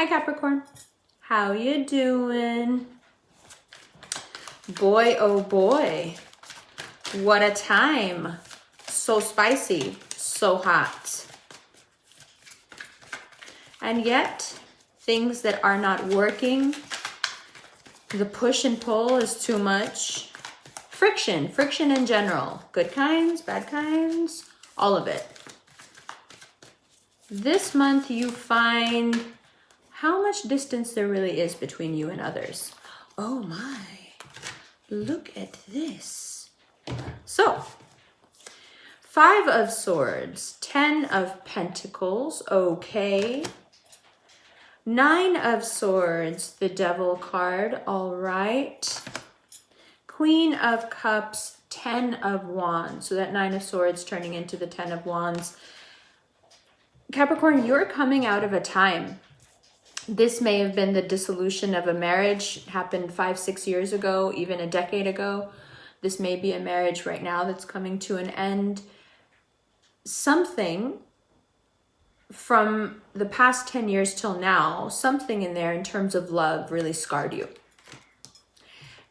Hi Capricorn, how you doing? Boy, oh boy, what a time. So spicy, so hot. And yet, things that are not working, the push and pull is too much. Friction in general. Good kinds, bad kinds, all of it. This month you find how much distance there really is between you and others. Oh my, look at this. So, 5 of Swords, 10 of Pentacles, okay. 9 of Swords, the Devil card, all right. Queen of Cups, 10 of Wands. So that 9 of Swords turning into the 10 of Wands. Capricorn, you're coming out of a time. This may have been the dissolution of a marriage. It happened 5-6 years ago, even a decade ago. This may be a marriage right now that's coming to an end. Something from the past 10 years till now, something in there in terms of love really scarred you.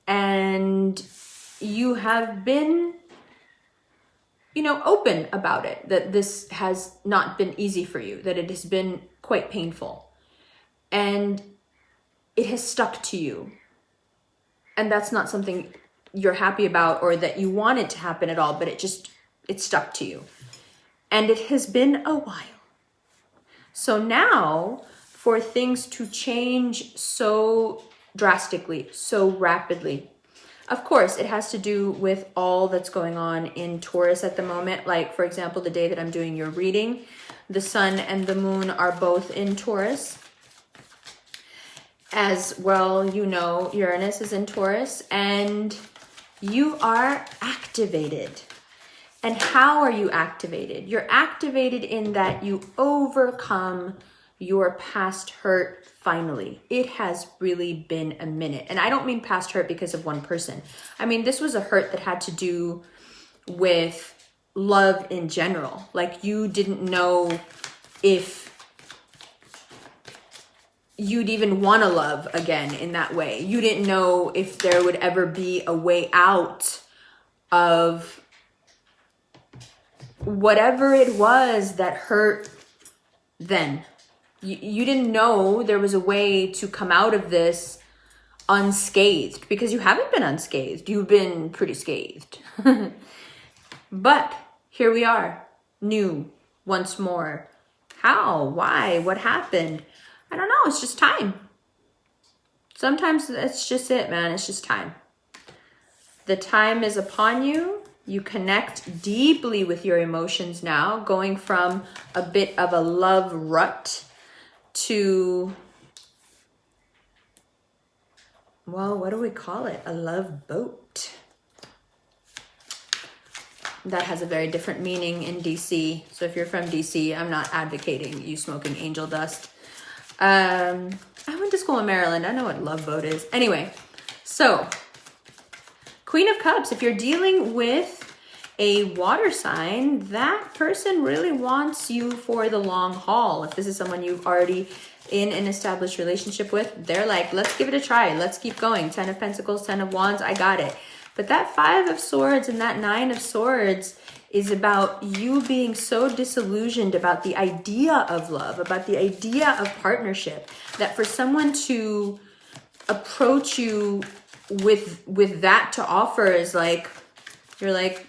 And you have been, open about it, that this has not been easy for you, that it has been quite painful. And it has stuck to you. And that's not something you're happy about or that you want it to happen at all, but it stuck to you. And it has been a while. So now, for things to change so drastically, so rapidly, of course, it has to do with all that's going on in Taurus at the moment. Like, for example, the day that I'm doing your reading, the sun and the moon are both in Taurus. As well, Uranus is in Taurus, and you are activated. And how are you activated? You're activated in that you overcome your past hurt finally. It has really been a minute. And I don't mean past hurt because of one person. I mean, this was a hurt that had to do with love in general. Like, you didn't know if you'd even want to love again in that way. You didn't know if there would ever be a way out of whatever it was that hurt then. You didn't know there was a way to come out of this unscathed, because you haven't been unscathed. You've been pretty scathed. But here we are, new, once more. How? Why? What happened? I don't know. It's just time. Sometimes that's just it, man. It's just time. The time is upon you. You connect deeply with your emotions now, going from a bit of a love rut to, well, what do we call it? A love boat. That has a very different meaning in DC. So if you're from DC, I'm not advocating you smoking angel dust. I went to school in Maryland. I know what love boat is. Anyway, so Queen of Cups, if you're dealing with a water sign, that person really wants you for the long haul. If this is someone you've already in an established relationship with, they're like, let's give it a try. Let's keep going. 10 of Pentacles, 10 of Wands, I got it. But that 5 of Swords and that 9 of Swords is about you being so disillusioned about the idea of love, about the idea of partnership, that for someone to approach you with that to offer is like, you're like,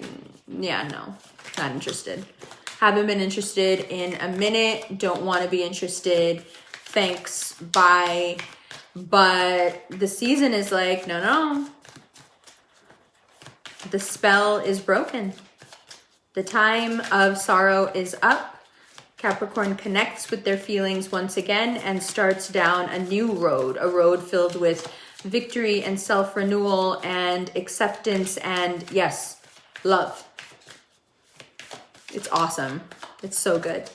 yeah, no, not interested. Haven't been interested in a minute. Don't want to be interested. Thanks, bye. But the season is like, no. The spell is broken. The time of sorrow is up. Capricorn connects with their feelings once again and starts down a new road, a road filled with victory and self-renewal and acceptance and, yes, love. It's awesome. It's so good.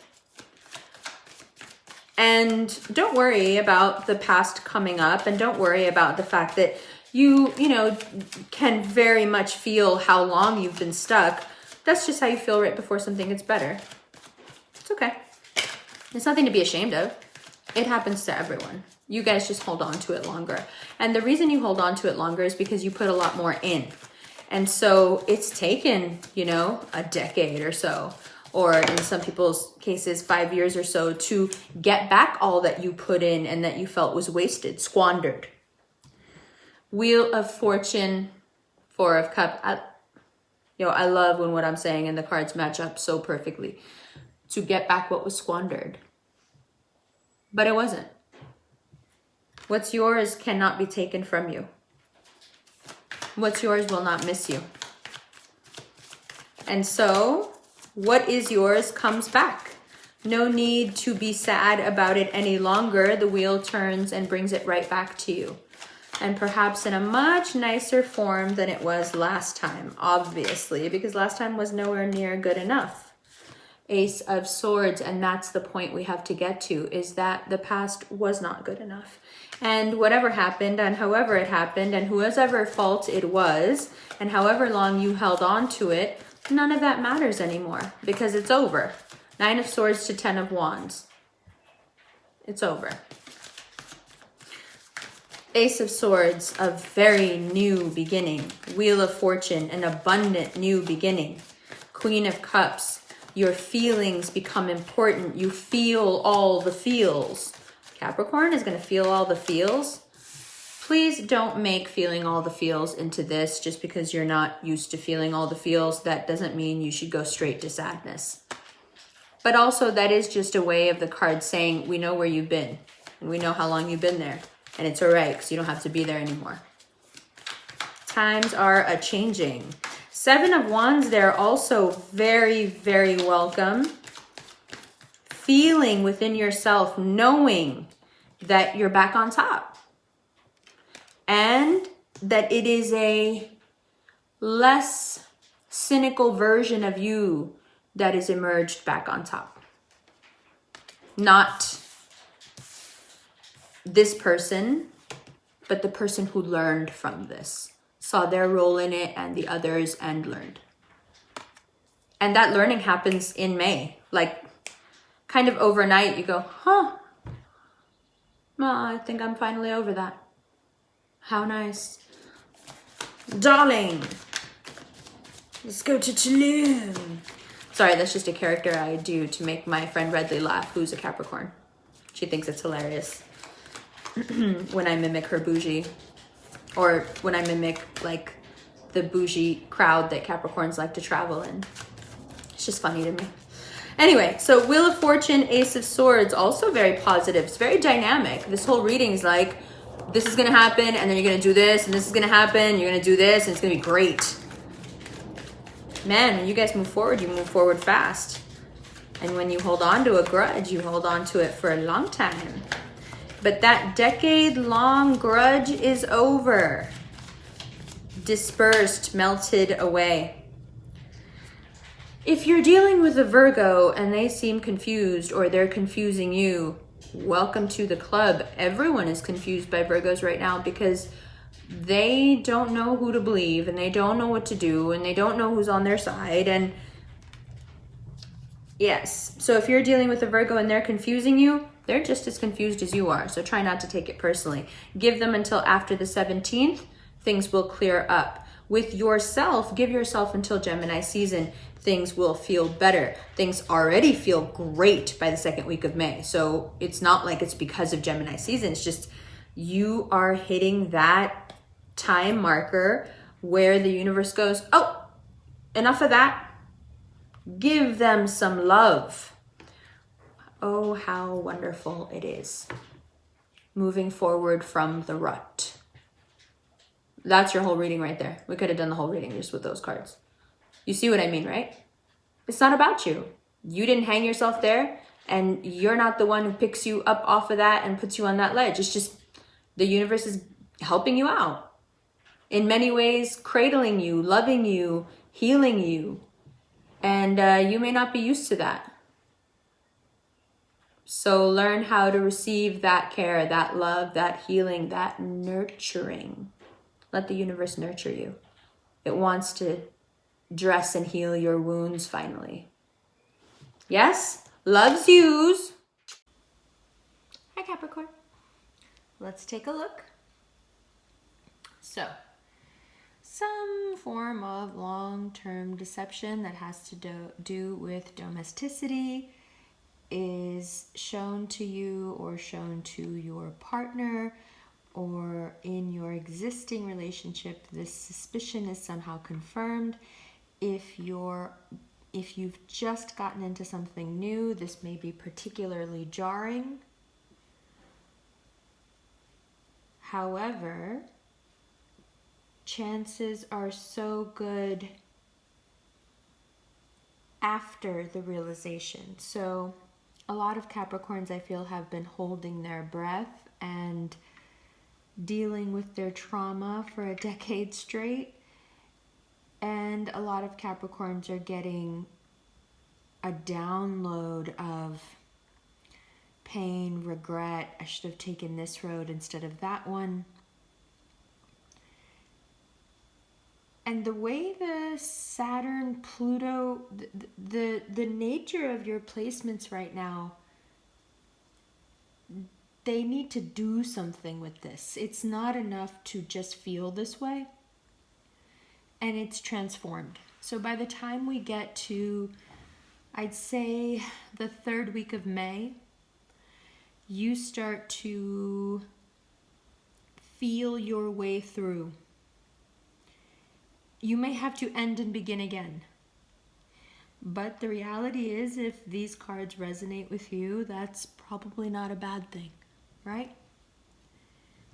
And don't worry about the past coming up, and don't worry about the fact that you can very much feel how long you've been stuck. That's just how you feel right before something gets better. It's okay. It's nothing to be ashamed of. It happens to everyone. You guys just hold on to it longer. And the reason you hold on to it longer is because you put a lot more in. And so it's taken, you know, a decade or so, or in some people's cases, 5 years or so, to get back all that you put in and that you felt was wasted, squandered. Wheel of Fortune, Four of Cups. I love when what I'm saying and the cards match up so perfectly. To get back what was squandered. But it wasn't. What's yours cannot be taken from you. What's yours will not miss you. And so, what is yours comes back. No need to be sad about it any longer. The wheel turns and brings it right back to you. And perhaps in a much nicer form than it was last time, obviously, because last time was nowhere near good enough. Ace of Swords, and that's the point we have to get to, is that the past was not good enough. And whatever happened, and however it happened, and whoever fault it was, and however long you held on to it, none of that matters anymore, because it's over. 9 of Swords to 10 of Wands. It's over. Ace of Swords, a very new beginning. Wheel of Fortune, an abundant new beginning. Queen of Cups, your feelings become important. You feel all the feels. Capricorn is going to feel all the feels. Please don't make feeling all the feels into this just because you're not used to feeling all the feels. That doesn't mean you should go straight to sadness. But also that is just a way of the card saying, we know where you've been and we know how long you've been there. And it's all right because you don't have to be there anymore. Times are a-changing. 7 of Wands there, also very, very welcome. Feeling within yourself, knowing that you're back on top. And that it is a less cynical version of you that is emerged back on top. Not this person, but the person who learned from this, saw their role in it and the others and learned. And that learning happens in May, like kind of overnight. You go, well, I think I'm finally over that. How nice. Darling, let's go to Tulum. Sorry, that's just a character I do to make my friend Redley laugh, who's a Capricorn. She thinks it's hilarious. When I mimic her bougie, or when I mimic like the bougie crowd that Capricorns like to travel in. It's just funny to me. Anyway, so Wheel of Fortune, Ace of Swords, also very positive. It's very dynamic. This whole reading is like, this is going to happen, and then you're going to do this, and this is going to happen, you're going to do this, and it's going to be great. Man, when you guys move forward, you move forward fast. And when you hold on to a grudge, you hold on to it for a long time. But that decade-long grudge is over. Dispersed, melted away. If you're dealing with a Virgo and they seem confused or they're confusing you, welcome to the club. Everyone is confused by Virgos right now because they don't know who to believe and they don't know what to do and they don't know who's on their side. And yes, so if you're dealing with a Virgo and they're confusing you, they're just as confused as you are, so try not to take it personally. Give them until after the 17th. Things will clear up. With yourself, give yourself until Gemini season. Things will feel better. Things already feel great by the second week of May. So it's not like it's because of Gemini season. It's just you are hitting that time marker where the universe goes, oh, enough of that. Give them some love. Oh, how wonderful it is. Moving forward from the rut. That's your whole reading right there. We could have done the whole reading just with those cards. You see what I mean, right? It's not about you. You didn't hang yourself there, and you're not the one who picks you up off of that and puts you on that ledge. It's just the universe is helping you out. In many ways, cradling you, loving you, healing you. And you may not be used to that. So learn how to receive that care, that love, that healing, that nurturing. Let the universe nurture you. It wants to dress and heal your wounds finally. Yes? Loves yous. Hi, Capricorn. Let's take a look. So, some form of long-term deception that has to do with domesticity is shown to you or shown to your partner, or in your existing relationship, this suspicion is somehow confirmed. If you've just gotten into something new, this may be particularly jarring. However, chances are so good after the realization. So a lot of Capricorns, I feel, have been holding their breath and dealing with their trauma for a decade straight. And a lot of Capricorns are getting a download of pain, regret. I should have taken this road instead of that one. And the way the Saturn, Pluto, the nature of your placements right now, they need to do something with this. It's not enough to just feel this way. And it's transformed. So by the time we get to, I'd say, the 3rd week of May, you start to feel your way through. You may have to end and begin again. But the reality is, if these cards resonate with you, that's probably not a bad thing, right?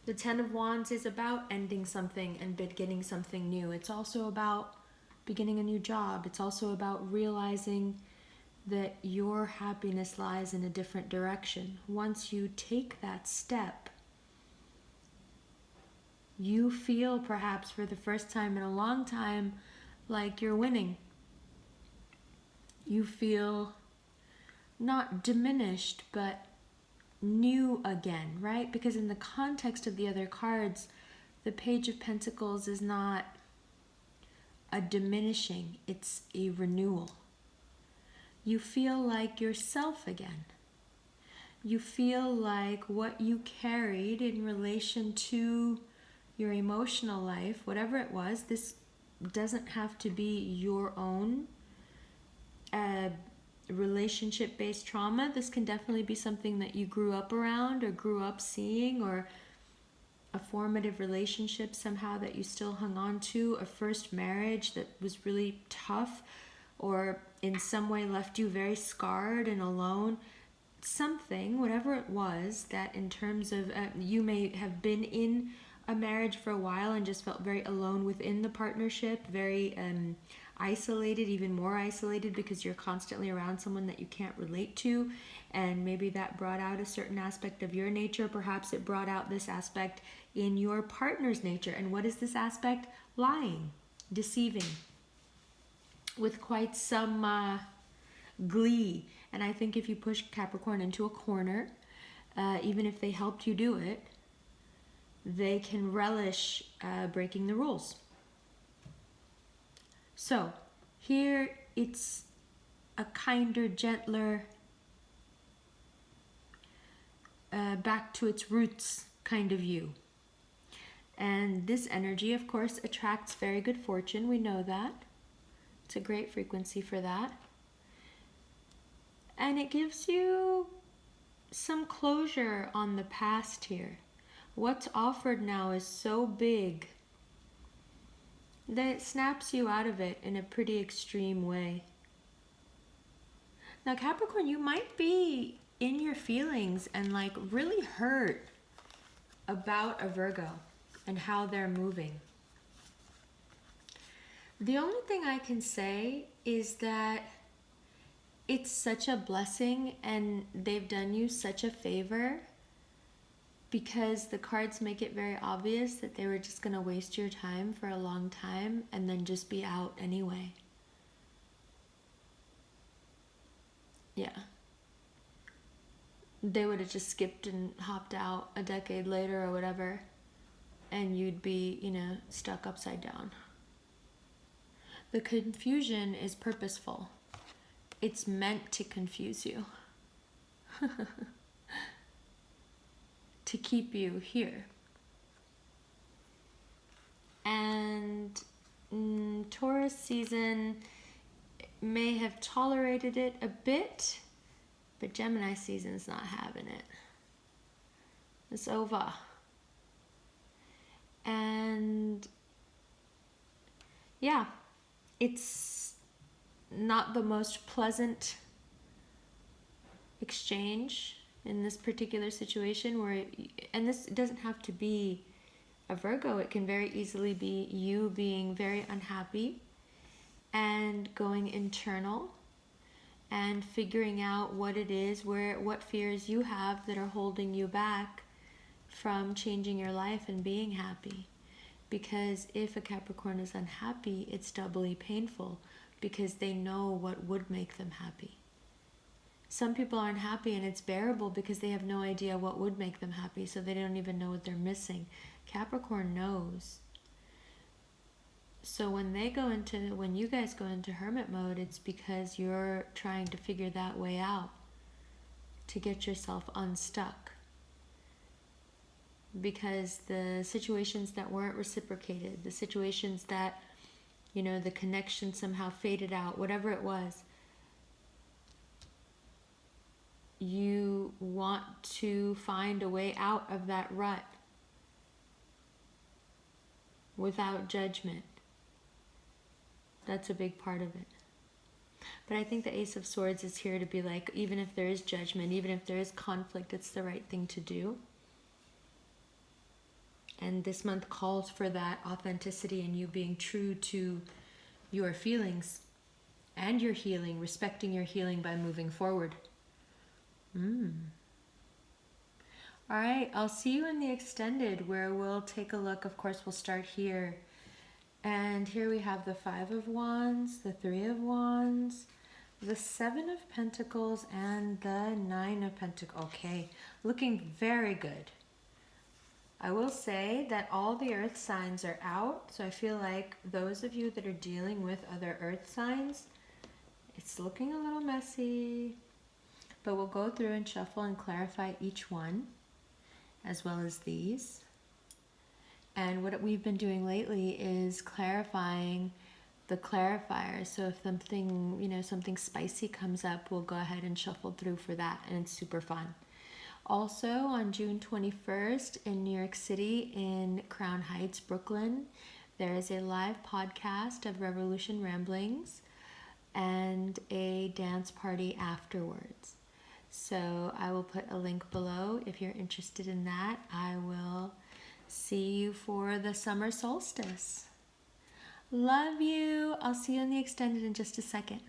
The 10 of Wands is about ending something and beginning something new. It's also about beginning a new job. It's also about realizing that your happiness lies in a different direction. Once you take that step, you feel perhaps for the first time in a long time like you're winning. You feel not diminished, but new again, right? Because in the context of the other cards, the Page of Pentacles is not a diminishing, it's a renewal. You feel like yourself again. You feel like what you carried in relation to your emotional life, whatever it was, this doesn't have to be your own relationship-based trauma. This can definitely be something that you grew up around or grew up seeing, or a formative relationship somehow that you still hung on to, a first marriage that was really tough or in some way left you very scarred and alone. Something, whatever it was, that in terms of, you may have been in a marriage for a while and just felt very alone within the partnership, very isolated, even more isolated because you're constantly around someone that you can't relate to, and maybe that brought out a certain aspect of your nature. Perhaps it brought out this aspect in your partner's nature. And what is this aspect? Lying, deceiving, with quite some glee. And I think if you push Capricorn into a corner, even if they helped you do it, they can relish breaking the rules. So here it's a kinder, gentler, back to its roots kind of you. And this energy, of course, attracts very good fortune. We know that. It's a great frequency for that. And it gives you some closure on the past here. What's offered now is so big that it snaps you out of it in a pretty extreme way. Now, Capricorn, you might be in your feelings and like really hurt about a Virgo and how they're moving. The only thing I can say is that it's such a blessing and they've done you such a favor, because the cards make it very obvious that they were just going to waste your time for a long time and then just be out anyway. Yeah. They would have just skipped and hopped out a decade later or whatever, and you'd be, stuck upside down. The confusion is purposeful. It's meant to confuse you. to keep you here. And Taurus season may have tolerated it a bit, but Gemini season's not having it. It's over. And yeah, it's not the most pleasant exchange in this particular situation and this doesn't have to be a Virgo. It can very easily be you being very unhappy and going internal and figuring out what it is, what fears you have that are holding you back from changing your life and being happy. Because if a Capricorn is unhappy, it's doubly painful because they know what would make them happy. Some people aren't happy and it's bearable because they have no idea what would make them happy, so they don't even know what they're missing. Capricorn knows. So when you guys go into hermit mode, it's because you're trying to figure that way out to get yourself unstuck. Because the situations that weren't reciprocated, the situations that, the connection somehow faded out, whatever it was, you want to find a way out of that rut without judgment. That's a big part of it. But I think the Ace of Swords is here to be like, even if there is judgment, even if there is conflict, it's the right thing to do. And this month calls for that authenticity and you being true to your feelings and your healing, respecting your healing by moving forward. All right, I'll see you in the extended where we'll take a look. Of course, we'll start here. And here we have the 5 of Wands, the 3 of Wands, the 7 of Pentacles, and the 9 of Pentacles. Okay, looking very good. I will say that all the earth signs are out, so I feel like those of you that are dealing with other earth signs, it's looking a little messy, but we'll go through and shuffle and clarify each one, as well as these. And what we've been doing lately is clarifying the clarifier. So if something, something spicy comes up, we'll go ahead and shuffle through for that, and it's super fun. Also, on June 21st in New York City, in Crown Heights, Brooklyn, there is a live podcast of Revolution Ramblings and a dance party afterwards. So I will put a link below if you're interested in that. I will see you for the summer solstice. Love you. I'll see you in the extended in just a second.